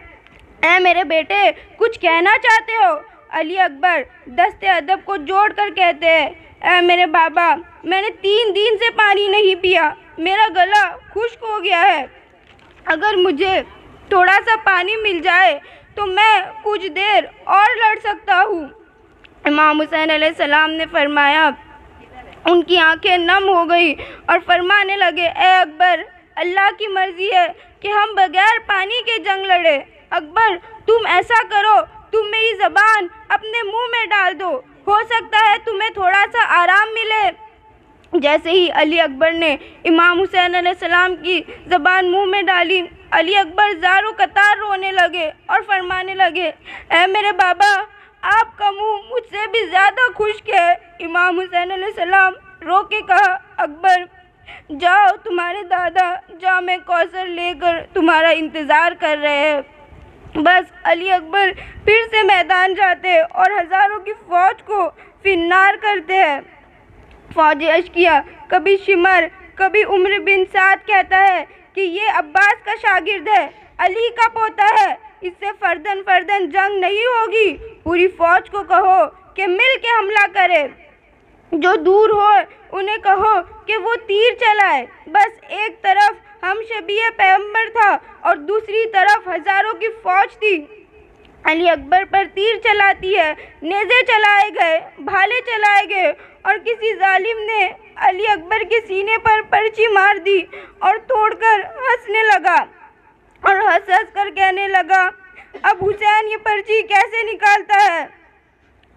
ऐ मेरे बेटे, कुछ कहना चाहते हो? अली अकबर दस्ते अदब को जोड़ कर कहते हैं, ऐ मेरे बाबा, मैंने 3 दिन से पानी नहीं पिया, मेरा गला खुश्क हो गया है। अगर मुझे थोड़ा सा पानी मिल जाए तो मैं कुछ देर और लड़ सकता हूँ। इमाम हुसैन अलैहिस्सलाम ने फरमाया, उनकी आंखें नम हो गई और फरमाने लगे, ए अकबर, अल्लाह की मर्ज़ी है कि हम बगैर पानी के जंग लड़े। अकबर, तुम ऐसा करो, तुम मेरी ज़बान अपने मुंह में डाल दो, हो सकता है तुम्हें थोड़ा सा आराम मिले। जैसे ही अली अकबर ने इमाम हुसैन अलैहिस्सलाम की ज़बान मुंह में डाली, अली अकबर ज़ारो कतार रोने लगे और फरमाने लगे, ऐ मेरे बाबा, आपका मुंह मुझसे भी ज़्यादा खुश्क है। इमाम हुसैन अलैहिस्सलाम रो के कहा, अकबर, जाओ, तुम्हारे दादा जामे कौसर लेकर तुम्हारा इंतज़ार कर रहे हैं। बस अली अकबर फिर से मैदान जाते हैं और हज़ारों की फ़ौज को फिन्नार करते हैं। फ़ौज अशकिया, कभी शिमर, कभी उम्र बिन साद कहता है कि ये अब्बास का शागिर्द है, अली का पोता है, इससे फर्दन फर्दन जंग नहीं होगी। पूरी फ़ौज को कहो कि मिल के हमला करे, जो दूर हो उन्हें कहो कि वो तीर चलाए। बस एक तरफ हम शबीए पैगंबर था और दूसरी तरफ हज़ारों की फ़ौज थी। अली अकबर पर तीर चलाती है, नेज़े चलाए गए, भाले चलाए गए और किसी जालिम ने अली अकबर के सीने पर पर्ची मार दी और तोड़कर हंसने लगा। और हंस हंस कर कहने लगा, अब हुसैन ये पर्ची कैसे निकालता है?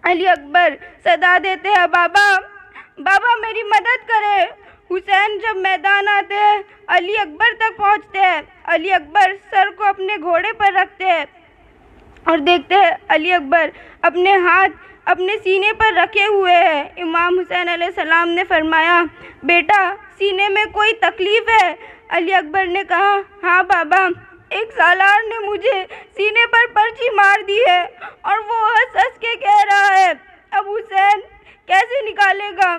अली अकबर सदा देते हैं, बाबा बाबा मेरी मदद करे। हुसैन जब मैदान आते हैं अली अकबर तक पहुंचते हैं। अली अकबर सर को अपने घोड़े पर रखते हैं और देखते हैं अली अकबर अपने हाथ अपने सीने पर रखे हुए हैं। इमाम हुसैन अलैहिस्सलाम ने फरमाया, बेटा सीने में कोई तकलीफ़ है? अली अकबर ने कहा, हाँ बाबा, एक सालार ने मुझे सीने पर पर्ची मार दी है और वो हंस हंस के कह रहा है, अब हुसैन कैसे निकालेगा?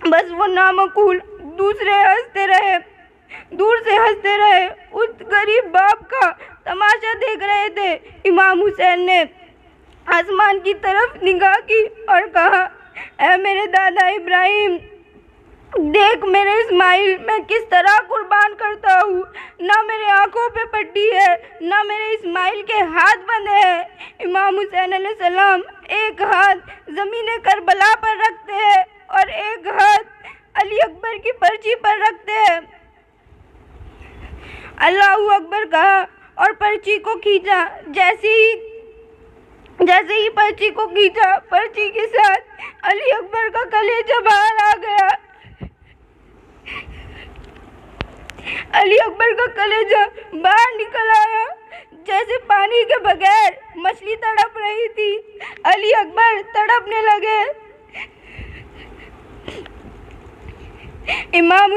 बस वो नामकूल दूर से हंसते रहे। उस गरीब बाप का तमाशा देख रहे थे। इमाम हुसैन ने आसमान की तरफ निगाह की और कहा, ऐ मेरे दादा इब्राहिम, देख मेरे इस्माइल मैं किस तरह कुर्बान करता हूँ। ना मेरे आँखों पे पट्टी है, ना मेरे इस्माइल के हाथ बंधे हैं। इमाम हुसैन अलैहिस्सलाम एक हाथ ज़मीन करबला पर रखते हैं और एक हाथ अली अकबर की पर्ची पर रखते हैं। अल्लाहू अकबर कहा और पर्ची को खींचा। जैसे ही पर्ची को खींचा, पर्ची के साथ अली अकबर का कलेजा बाहर आ गया। अली अकबर का कलेजा बाहर निकल आया जैसे पानी के बगैर मछली तड़प रही थी। अली अकबर तड़पने लगे। इमाम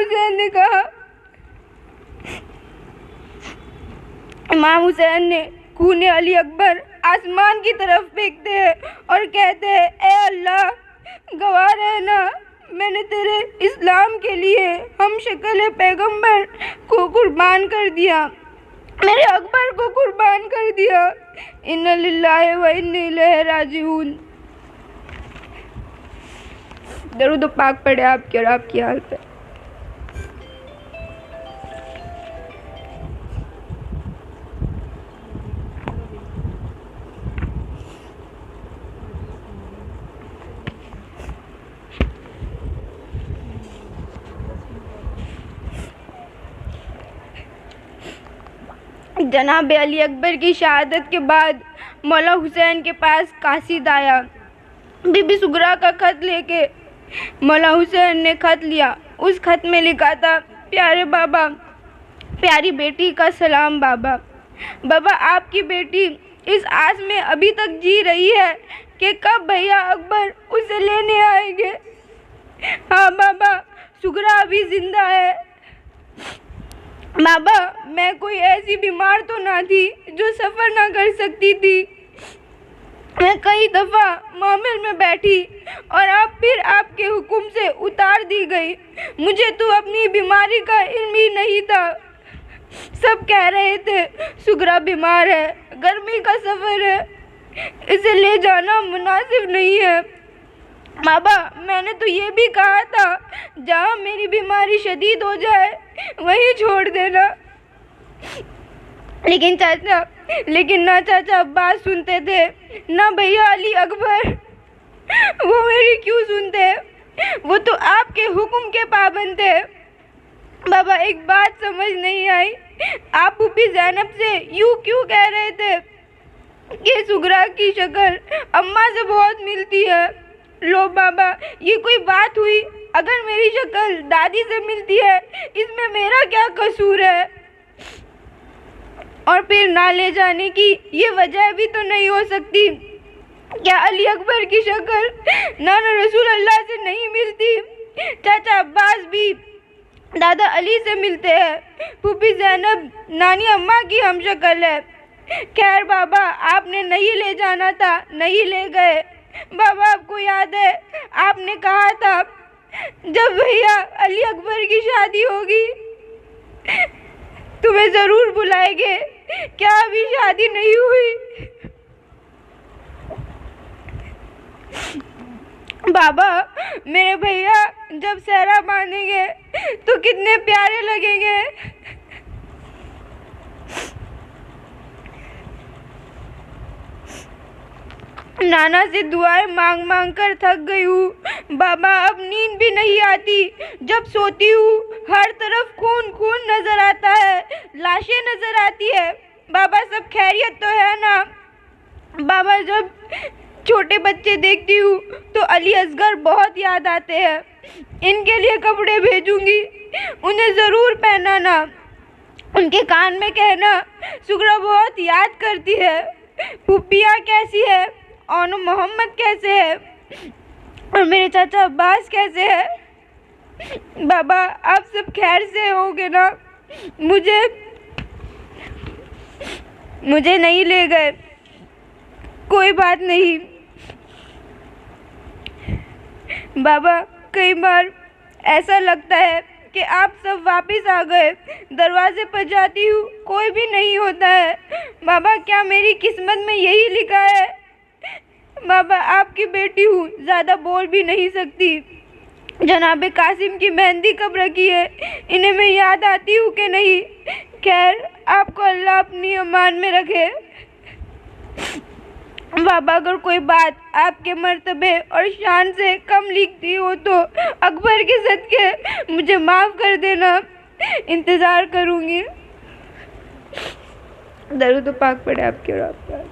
हुसैन ने खून अली अकबर आसमान की तरफ फेंकते हैं और कहते हैं, ए अल्लाह, गवाह रहना, मैंने तेरे इस्लाम के लिए हम शक्ल पैगंबर को कुर्बान कर दिया, मेरे अकबर को कुर्बान कर दिया। इन्ना लिल्लाहि व इन्ना इलैहि राजिऊन। दरूद पाक पढ़े आपके और आपकी हाल पे। जनाब अली अकबर की शहादत के बाद मौला हुसैन के पास कासिद आया। बीबी सुगरा का खत लेके मौला हुसैन ने खत लिया। उस खत में लिखा था, प्यारे बाबा, प्यारी बेटी का सलाम बाबा। बाबा आपकी बेटी इस आस में अभी तक जी रही है कि कब भैया अकबर उसे लेने आएंगे। हाँ बाबा, सुगरा अभी जिंदा है। बाबा मैं कोई ऐसी बीमार तो ना थी जो सफ़र ना कर सकती थी। मैं कई दफ़ा मामले में बैठी और अब फिर आपके हुक्म से उतार दी गई। मुझे तो अपनी बीमारी का इल्म ही नहीं था। सब कह रहे थे सुगरा बीमार है, गर्मी का सफ़र है, इसे ले जाना मुनासिब नहीं है। बाबा मैंने तो ये भी कहा था जहाँ मेरी बीमारी शदीद हो जाए वहीं छोड़ देना, लेकिन ना चाचा अब्बास सुनते थे, ना भैया अली अकबर। वो मेरी क्यों सुनते? वो तो आपके हुक्म के पाबंद थे। बाबा एक बात समझ नहीं आई, आप फूफी ज़ैनब से यूँ क्यों कह रहे थे कि सुगरा की शक्ल अम्मा से बहुत मिलती है? लो बाबा ये कोई बात हुई? अगर मेरी शक्ल दादी से मिलती है इसमें मेरा क्या कसूर है? और फिर ना ले जाने की ये वजह भी तो नहीं हो सकती। क्या अली अकबर की शक्ल नाना रसूल अल्लाह से नहीं मिलती? चाचा अब्बास भी दादा अली से मिलते हैं। फूफी ज़ैनब नानी अम्मा की हम शक्ल है। खैर बाबा आपने नहीं ले जाना था, नहीं ले गए। बाबा आपको याद है आपने कहा था जब भैया अली अकबर की शादी होगी तुम्हें ज़रूर बुलाएंगे। क्या अभी शादी नहीं हुई? बाबा मेरे भैया जब सहरा बांधेंगे तो कितने प्यारे लगेंगे। नाना से दुआएं मांग मांग कर थक गई हूँ बाबा। अब नींद भी नहीं आती। जब सोती हूँ हर तरफ खून खून नजर आता है, लाशें नजर आती है। बाबा सब खैरियत तो है ना बाबा? जब छोटे बच्चे देखती हूँ तो अली असगर बहुत याद आते हैं। इनके लिए कपड़े भेजूंगी, उन्हें ज़रूर पहनाना। उनके कान में कहना सुगरा बहुत याद करती है। पुप्पिया कैसी है? और मोहम्मद कैसे है? और मेरे चाचा अब्बास कैसे है? बाबा आप सब खैर से होगे ना? मुझे नहीं ले गए, कोई बात नहीं बाबा। कई बार ऐसा लगता है कि आप सब वापस आ गए। दरवाजे पर जाती हूँ कोई भी नहीं होता है। बाबा क्या मेरी किस्मत में यही लिखा है? बाबा आपकी बेटी हूँ, ज़्यादा बोल भी नहीं सकती। जनाबे कासिम की मेहंदी कब रखी है? इन्हें मैं याद आती हूँ कि नहीं? खैर आपको अल्लाह अपनी अमान में रखे। बाबा अगर कोई बात आपके मर्तबे और शान से कम लिखती हो तो अकबर के सदके मुझे माफ़ कर देना। इंतज़ार करूँगी। दरूद पाक पढ़े आपके और आपका।